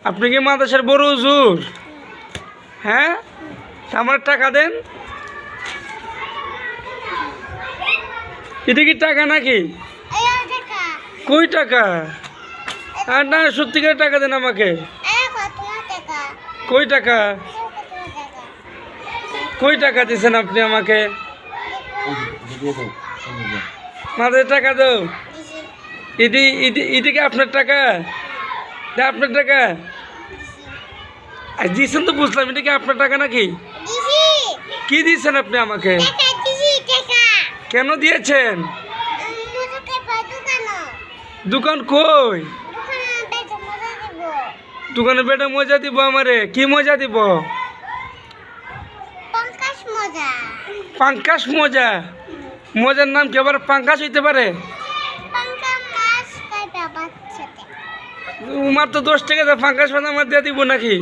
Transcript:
আপনি কি মাদ্রাসার বড় হুজুর? হ্যাঁ, আমার টাকা দেন। এটা কি টাকা নাকি? কই টাকা? আর না, সত্যিকার টাকা দেন আমাকে। কই টাকা? কই টাকা দিচ্ছেন আপনি আমাকে? মাদের টাকা দাও। এদিকে আপনার টাকা, আপনার টাকা দিচ্ছেন তো বুঝলাম। এটা কি আপনার টাকা নাকি? কি দিচ্ছেন আপনি আমাকে? কেন দিয়েছেন? দোকান কই? দোকানে বেটা মজা দিব আমারে। কি মজা দিব? পাঙ্কাশ মজা। মজার নাম কি আবার পাঙ্কাশ হইতে পারে? উমার তো 10 টাকা পাঙ্কাশ মজা আমার দিয়ে দিব নাকি?